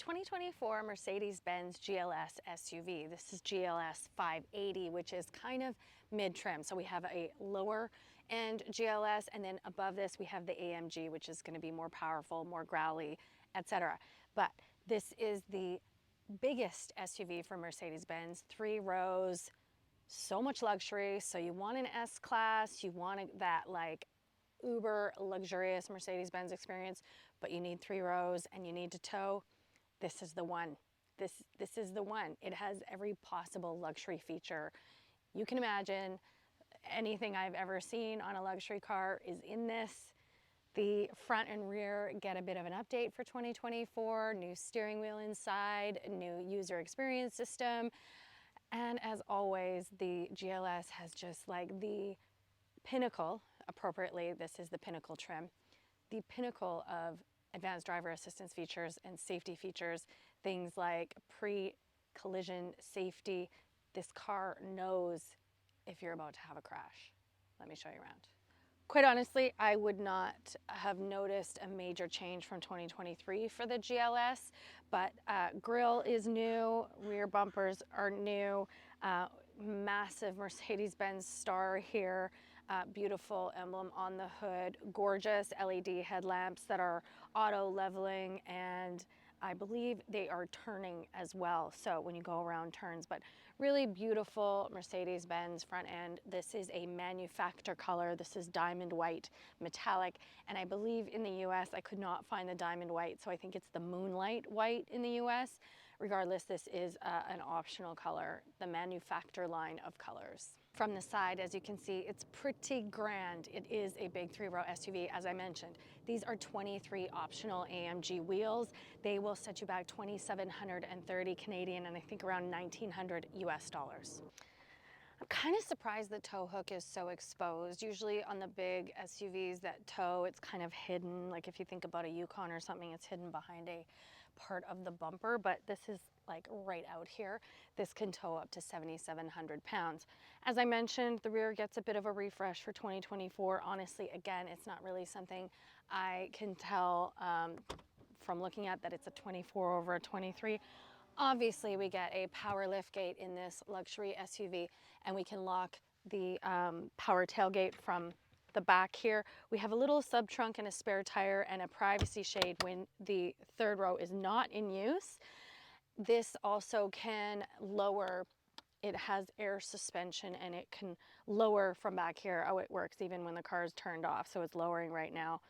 2024 Mercedes-Benz GLS SUV. This is GLS 580, which is kind of mid-trim. So we have a lower end GLS, and then above this we have the AMG, which is going to be more powerful, more growly, etc. But this is the biggest SUV for Mercedes-Benz, 3 rows, so much luxury. So you want an S-Class, you want that like uber luxurious Mercedes-Benz experience, but you need 3 rows and you need to tow. This is the one. This is the one. It has every possible luxury feature you can imagine. Anything I've ever seen on a luxury car is in this. The front and rear get a bit of an update for 2024, new steering wheel inside, a new user experience system. And as always, the GLS has just like the pinnacle, appropriately, this is the pinnacle trim, the pinnacle of advanced driver assistance features and safety features, things like pre-collision safety. This car knows if you're about to have a crash. Let me show you around. Quite honestly, I would not have noticed a major change from 2023 for the GLS, but grille is new, rear bumpers are new, massive Mercedes-Benz star here, beautiful emblem on the hood, gorgeous LED headlamps that are auto leveling, and I believe they are turning as well, so when you go around turns, but really beautiful Mercedes-Benz front end. This is a manufacturer color. This is diamond white metallic, and I believe in the US I could not find the diamond white, so I think it's the moonlight white in the US. Regardless, this is an optional color, the manufacturer line of colors. From the side, as you can see, it's pretty grand. It is a big 3-row SUV, as I mentioned. These are 23 optional AMG wheels. They will set you back 2,730 Canadian and I think around 1,900 US dollars. I'm kind of surprised the tow hook is so exposed. Usually on the big SUVs that tow, it's kind of hidden. Like if you think about a Yukon or something, it's hidden behind a part of the bumper, but this is like right out here. This can tow up to 7,700 pounds. As I mentioned, the rear gets a bit of a refresh for 2024. Honestly, again, it's not really something I can tell from looking at that it's a 24 over a 23. Obviously, we get a power liftgate in this luxury SUV, and we can lock the power tailgate from the back here. We have a little sub trunk and a spare tire and a privacy shade when the 3rd row is not in use. This also can lower. It has air suspension and it can lower from back here. Oh, it works even when the car is turned off, so it's lowering right now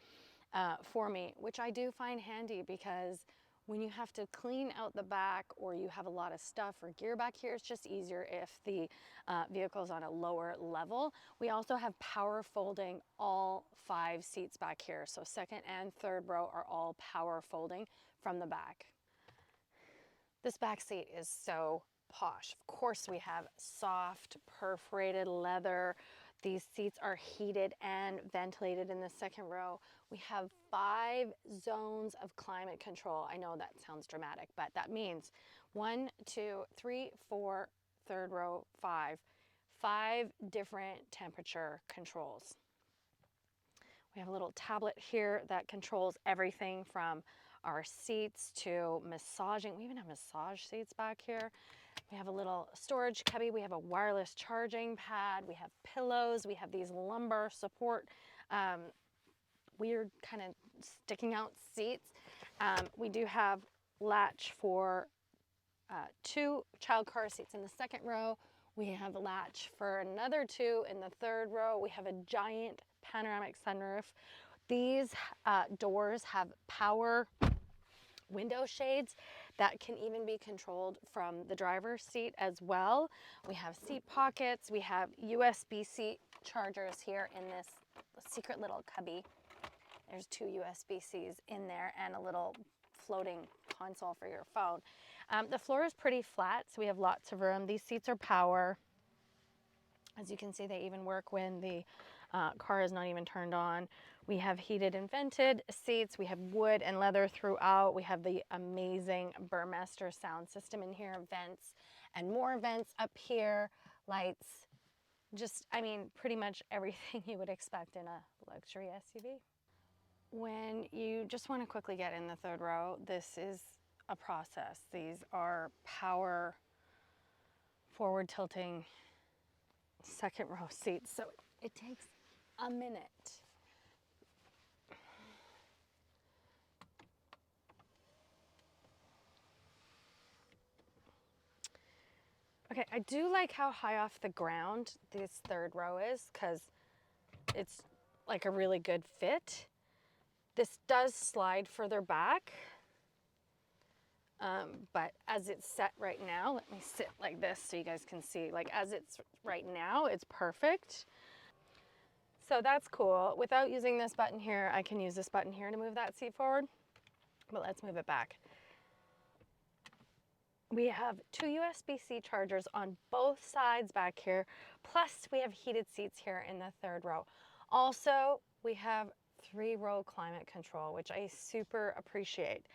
for me, which I do find handy because when you have to clean out the back or you have a lot of stuff or gear back here, it's just easier if the vehicle is on a lower level. We also have power folding all 5 seats back here. So 2nd and 3rd row are all power folding from the back. This back seat is so posh. Of course, we have soft perforated leather. These seats are heated and ventilated in the 2nd row. We have 5 zones of climate control. I know that sounds dramatic, but that means 1, 2, 3, 4, 3rd row, 5 different temperature controls. We have a little tablet here that controls everything from our seats to massaging. We even have massage seats back here. We have a little storage cubby. We have a wireless charging pad. We have pillows. We have these lumbar support, weird kind of sticking out seats. We do have latch for 2 child car seats in the 2nd row. We have a latch for another 2 in the 3rd row. We have a giant panoramic sunroof. These doors have power window shades that can even be controlled from the driver's seat as well. We have seat pockets. We have USB-C chargers here in this secret little cubby. There's 2 USB-Cs in there and a little floating console for your phone. The floor is pretty flat, so we have lots of room. These seats are power. As you can see, they even work when the car is not even turned on. We have heated and vented seats. We have wood and leather throughout. We have the amazing Burmester sound system in here, vents and more vents up here, lights, just, I mean, pretty much everything you would expect in a luxury SUV. When you just want to quickly get in the 3rd row, this is a process. These are power forward tilting second row seats, so it takes a minute. Okay, I do like how high off the ground this third row is, because it's like a really good fit. This does slide further back, but as it's set right now, let me sit like this so you guys can see, like as it's right now, it's perfect. So that's cool. Without using this button here, I can use this button here to move that seat forward, but let's move it back. We have 2 USB-C chargers on both sides back here, plus we have heated seats here in the third row. Also, we have 3-row climate control, which I super appreciate.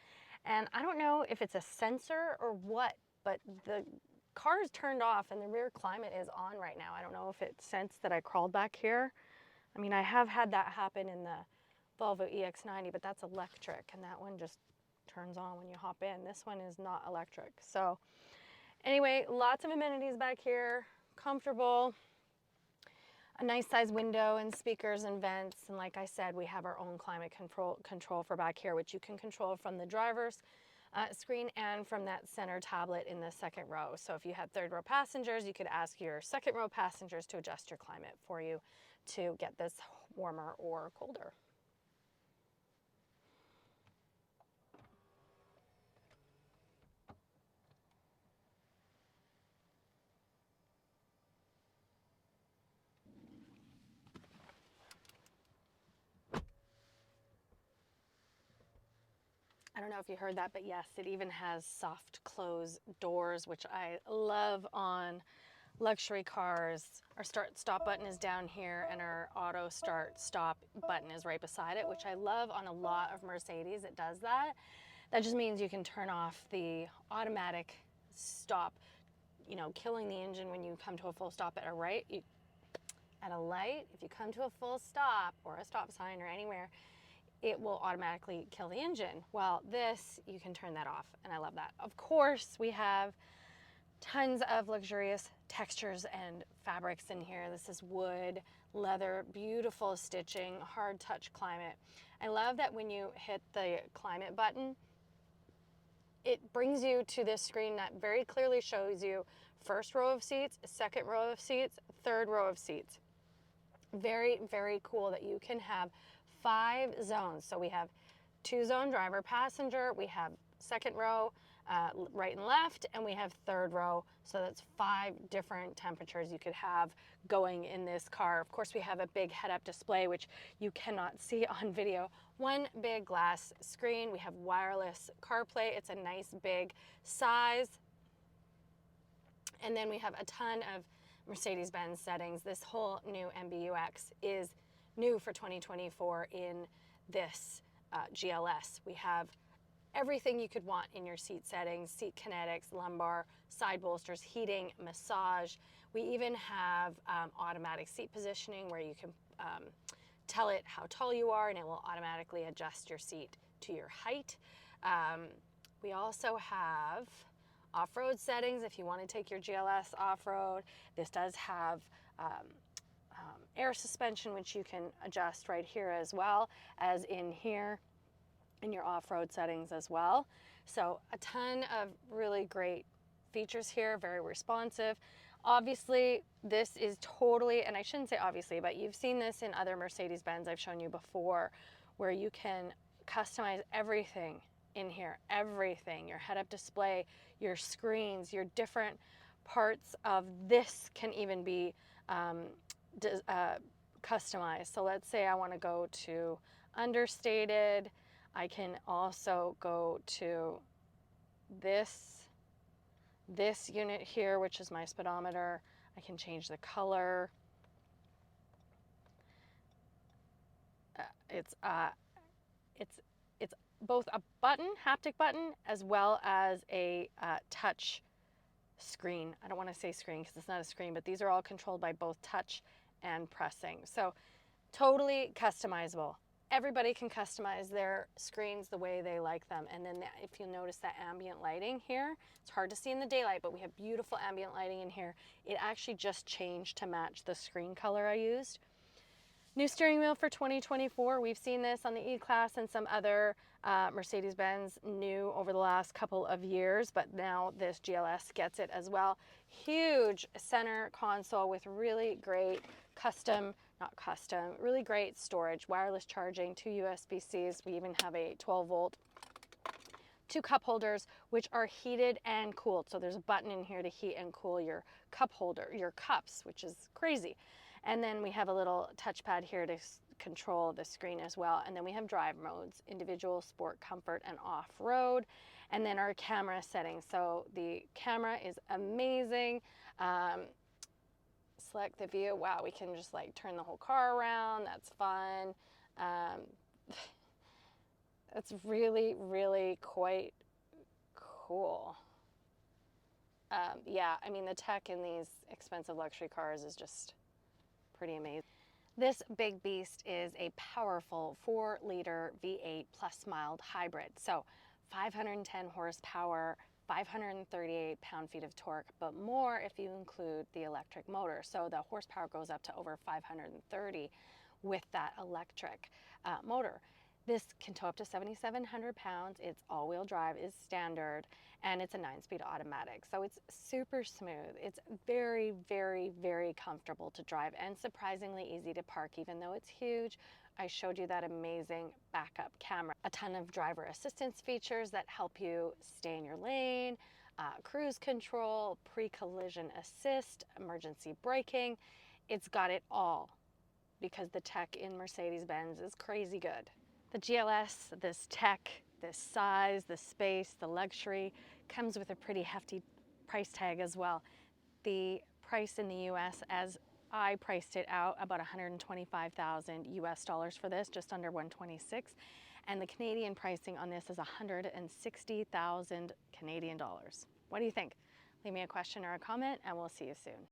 And I don't know if it's a sensor or what, but the car is turned off and the rear climate is on right now. I don't know if it sensed that I crawled back here. I mean, I have had that happen in the Volvo EX90, but that's electric, and that one just turns on when you hop in. This one is not electric. So anyway, lots of amenities back here, comfortable, a nice size window and speakers and vents. And like I said, we have our own climate control for back here, which you can control from the driver's screen and from that center tablet in the second row. So if you had third row passengers, you could ask your second row passengers to adjust your climate for you to get this warmer or colder. I don't know if you heard that, but yes, it even has soft close doors, which I love on luxury cars. Our start stop button is down here and our auto start stop button is right beside it, which I love on a lot of Mercedes. It does that. That just means you can turn off the automatic stop, you know, killing the engine when you come to a full stop at a light. If you come to a full stop or a stop sign or anywhere, it will automatically kill the engine. Well, this, you can turn that off, and I love that. Of course, we have tons of luxurious textures and fabrics in here. This is wood, leather, beautiful stitching, hard touch climate. I love that when you hit the climate button, it brings you to this screen that very clearly shows you first row of seats, second row of seats, third row of seats. Very, very cool that you can have 5 zones. So we have 2-zone driver passenger, we have second row, right and left, and we have third row. So that's 5 different temperatures you could have going in this car. Of course, we have a big head-up display, which you cannot see on video. One big glass screen. We have wireless CarPlay. It's a nice big size. And then we have a ton of Mercedes-Benz settings. This whole new MBUX is new for 2024 in this GLS. We have everything you could want in your seat settings: seat kinetics, lumbar, side bolsters, heating, massage. We even have automatic seat positioning where you can tell it how tall you are and it will automatically adjust your seat to your height. We also have off-road settings if you want to take your GLS off-road. This does have air suspension, which you can adjust right here as well as in here in your off-road settings as well. So a ton of really great features here, very responsive. Obviously, this is totally, and I shouldn't say obviously, but you've seen this in other Mercedes-Benz I've shown you before, where you can customize everything in here, everything, your head-up display, your screens, your different parts of this can even be customized. So let's say I want to go to understated. I can also go to this unit here, which is my speedometer. I can change the color. It's both a button, haptic button, as well as a touch screen. I don't want to say screen because it's not a screen, but these are all controlled by both touch and pressing. So totally customizable. everybody can customize their screens the way they like them. And then if you notice that ambient lighting here, it's hard to see in the daylight, but we have beautiful ambient lighting in here. It actually just changed to match the screen color I used. New steering wheel for 2024. We've seen this on the E-Class and some other Mercedes-Benz new over the last couple of years, but now this GLS gets it as well. Huge center console with really great really great storage, wireless charging, 2 USB-Cs. We even have a 12-volt, 2 cup holders, which are heated and cooled. So there's a button in here to heat and cool your cup holder, your cups, which is crazy. And then we have a little touchpad here to control the screen as well. And then we have drive modes: individual, sport, comfort, and off-road. And then our camera settings. So the camera is amazing. Select the view. Wow, we can just like turn the whole car around. That's fun. That's really, really quite cool. Yeah, I mean, the tech in these expensive luxury cars is just pretty amazing. This big beast is a powerful 4-liter V8 plus mild hybrid. So 510 horsepower, 538 pound-feet of torque, but more if you include the electric motor. So the horsepower goes up to over 530 with that electric motor. This can tow up to 7,700 pounds. It's all-wheel drive, is standard, and it's a 9-speed automatic. So it's super smooth. It's very, very, very comfortable to drive and surprisingly easy to park, even though it's huge. I showed you that amazing backup camera. A ton of driver assistance features that help you stay in your lane, cruise control, pre-collision assist, emergency braking. It's got it all because the tech in Mercedes-Benz is crazy good. The GLS, this tech, this size, the space, the luxury, comes with a pretty hefty price tag as well. The price in the US, as I priced it out, about 125,000 US dollars for this, just under 126. And the Canadian pricing on this is 160,000 Canadian dollars. What do you think? Leave me a question or a comment and we'll see you soon.